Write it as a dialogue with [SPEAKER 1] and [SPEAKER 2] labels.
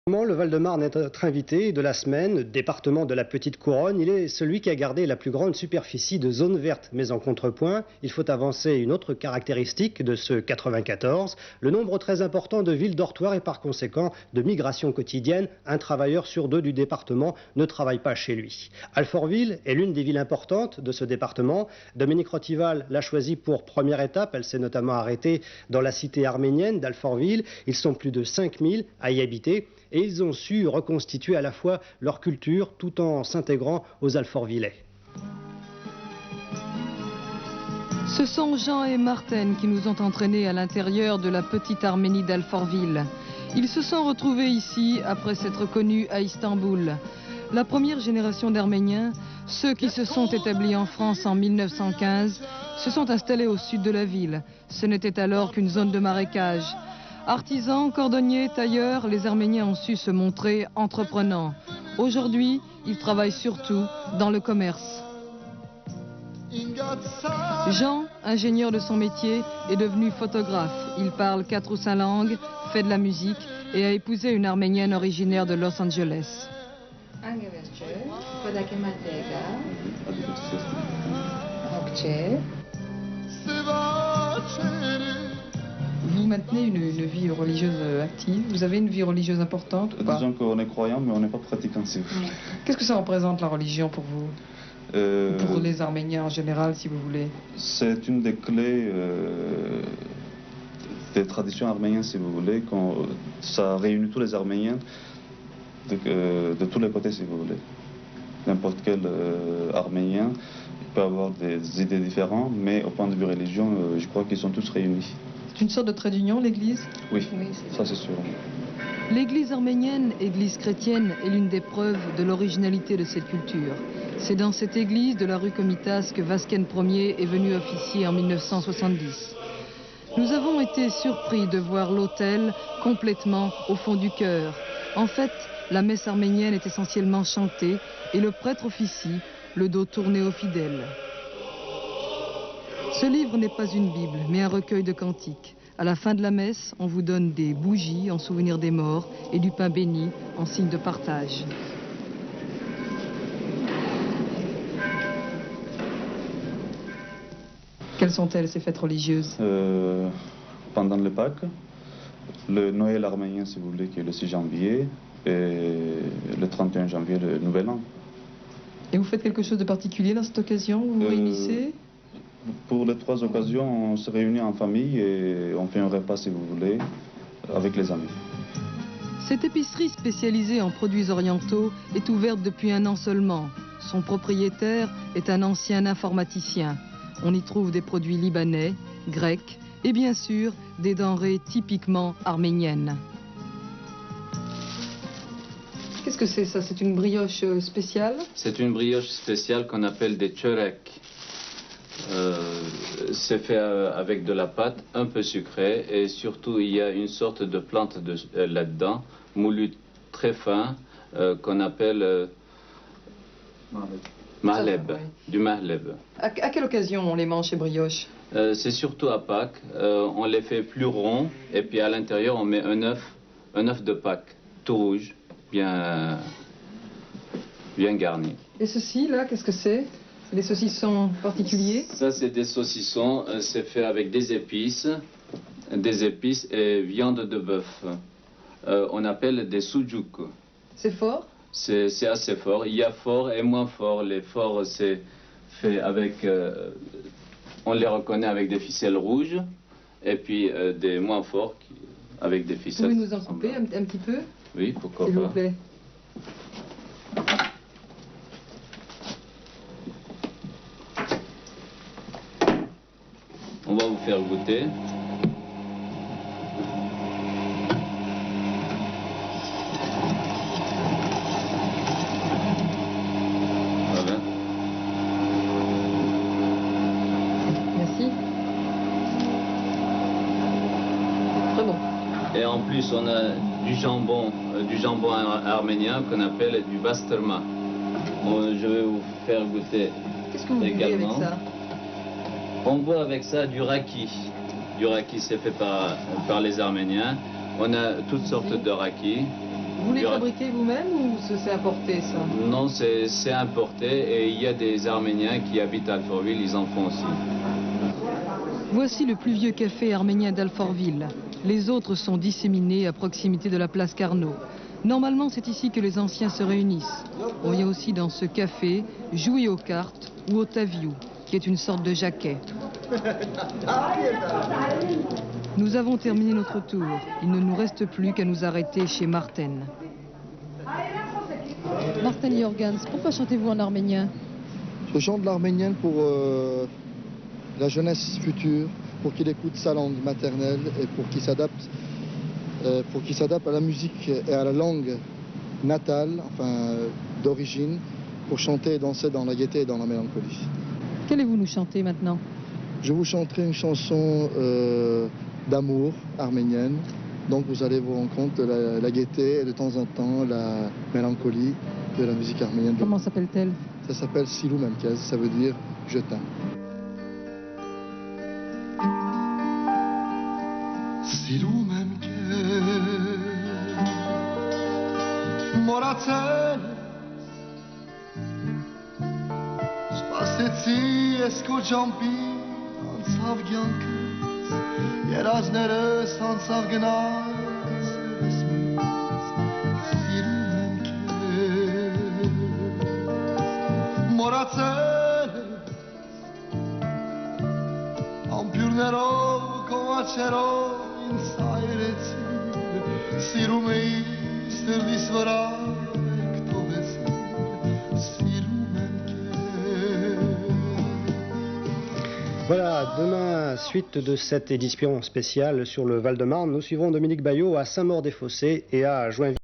[SPEAKER 1] Le Val-de-Marne est notre invité de la semaine, département de la Petite Couronne. Il est celui qui a gardé la plus grande superficie de zone verte. Mais en contrepoint, il faut avancer une autre caractéristique de ce 94, le nombre très important de villes dortoirs et par conséquent de migration quotidienne. Un travailleur sur deux du département ne travaille pas chez lui. Alfortville est l'une des villes importantes de ce département. Dominique Rotival l'a choisie pour première étape. Elle s'est notamment arrêtée dans la cité arménienne d'Alfortville. Ils sont plus de 5000 à y habiter. Et ils ont su reconstituer à la fois leur culture tout en s'intégrant aux Alfortvillais.
[SPEAKER 2] Ce sont Jean et Martine qui nous ont entraînés à l'intérieur de la petite Arménie d'Alfortville. Ils se sont retrouvés ici après s'être connus à Istanbul. La première génération d'Arméniens, ceux qui se sont établis en France en 1915, se sont installés au sud de la ville. Ce n'était alors qu'une zone de marécage. Artisans, cordonniers, tailleurs, les Arméniens ont su se montrer entreprenants. Aujourd'hui, ils travaillent surtout dans le commerce. Jean, ingénieur de son métier, est devenu photographe. Il parle 4 ou 5 langues, fait de la musique et a épousé une Arménienne originaire de Los Angeles. Vous maintenez une vie religieuse active. Vous avez une vie religieuse importante ou pas?
[SPEAKER 3] Disons qu'on est croyant, mais on n'est pas pratiquant.
[SPEAKER 2] Qu'est-ce que ça représente la religion pour vous? Pour les Arméniens en général, si vous voulez.
[SPEAKER 3] C'est une des clés des traditions arméniennes, si vous voulez. Ça réunit tous les Arméniens de tous les côtés, si vous voulez. N'importe quel Arménien peut avoir des idées différentes, mais au point de vue religion, je crois qu'ils sont tous réunis.
[SPEAKER 2] C'est une sorte de trait d'union, l'Église?
[SPEAKER 3] Oui, ça c'est sûr.
[SPEAKER 2] L'Église arménienne, Église chrétienne, est l'une des preuves de l'originalité de cette culture. C'est dans cette église de la rue Comitas que Vasquen Ier est venu officier en 1970. Nous avons été surpris de voir l'autel complètement au fond du chœur. En fait, la messe arménienne est essentiellement chantée et le prêtre officie, le dos tourné aux fidèles. Ce livre n'est pas une Bible, mais un recueil de cantiques. À la fin de la messe, on vous donne des bougies en souvenir des morts et du pain béni en signe de partage. Quelles sont-elles, ces fêtes religieuses?
[SPEAKER 3] Pendant le Pâques, le Noël arménien, si vous voulez, qui est le 6 janvier, et le 31 janvier, le Nouvel An.
[SPEAKER 2] Et vous faites quelque chose de particulier dans cette occasion? Vous vous réunissez?
[SPEAKER 3] Pour les 3 occasions, on se réunit en famille et on fait un repas, si vous voulez, avec les amis.
[SPEAKER 2] Cette épicerie spécialisée en produits orientaux est ouverte depuis 1 an seulement. Son propriétaire est un ancien informaticien. On y trouve des produits libanais, grecs et bien sûr des denrées typiquement arméniennes. Qu'est-ce que c'est ça? C'est une brioche spéciale?
[SPEAKER 4] C'est une brioche spéciale qu'on appelle des tchorek. C'est fait avec de la pâte un peu sucrée et surtout il y a une sorte de plante là-dedans, moulu très fin, qu'on appelle mahleb, du mahleb.
[SPEAKER 2] À quelle occasion on les mange, ces brioches?
[SPEAKER 4] C'est surtout à Pâques. On les fait plus ronds et puis à l'intérieur on met un œuf de Pâques, tout rouge, bien garni.
[SPEAKER 2] Et ceci là, qu'est-ce que c'est? C'est des saucissons particuliers?
[SPEAKER 4] Ça, c'est des saucissons. C'est fait avec des épices et viande de bœuf. On appelle des soujouk.
[SPEAKER 2] C'est fort?
[SPEAKER 4] C'est assez fort. Il y a fort et moins fort. Les forts, c'est fait avec... on les reconnaît avec des ficelles rouges. Et puis des moins forts avec des ficelles...
[SPEAKER 2] Vous pouvez nous en couper un petit peu?
[SPEAKER 4] Oui, pourquoi pas.
[SPEAKER 2] S'il vous plaît.
[SPEAKER 4] On va vous faire goûter. Voilà.
[SPEAKER 2] Merci. Très bon.
[SPEAKER 4] Et en plus, on a du jambon arménien qu'on appelle du bastırma. Je vais vous faire goûter.
[SPEAKER 2] Qu'est-ce que vous buvez avec ça?
[SPEAKER 4] On boit avec ça du raki. Du raki, c'est fait par les Arméniens. On a toutes sortes de raki.
[SPEAKER 2] Vous les fabriquez vous-même ou c'est importé ça?
[SPEAKER 4] Non, c'est importé et il y a des Arméniens qui habitent à Alfortville, ils en font aussi.
[SPEAKER 2] Voici le plus vieux café arménien d'Alfortville. Les autres sont disséminés à proximité de la place Carnot. Normalement, c'est ici que les anciens se réunissent. On vient aussi dans ce café jouer aux cartes ou au taviou, qui est une sorte de jaquet. Nous avons terminé notre tour. Il ne nous reste plus qu'à nous arrêter chez Marten. Marten Jorgans, pourquoi chantez-vous en arménien?
[SPEAKER 5] Je chante l'arménienne pour la jeunesse future, pour qu'il écoute sa langue maternelle et pour qu'il s'adapte à la musique et à la langue natale, enfin d'origine, pour chanter et danser dans la gaieté et dans la mélancolie.
[SPEAKER 2] Qu'allez-vous nous chanter maintenant?
[SPEAKER 5] Je vous chanterai une chanson d'amour arménienne. Donc vous allez vous rendre compte de la gaieté et de temps en temps la mélancolie de la musique arménienne.
[SPEAKER 2] Comment s'appelle-t-elle?
[SPEAKER 5] Ça s'appelle Silou Memkez, ça veut dire je t'aime. Silou Memkez, moratel, spasեցի ես քո ջամփին անցավ կյանքս, երազներս անցավ գնաց Silou Memkez, մոռացել ամպյուրներով քո աչքերով ինձ հայրեցիր, սիրում էի սրտիս վրա
[SPEAKER 1] Voilà, demain, suite de cette édition spéciale sur le Val-de-Marne, nous suivrons Dominique Baillot à Saint-Maur-des-Fossés et à Joinville.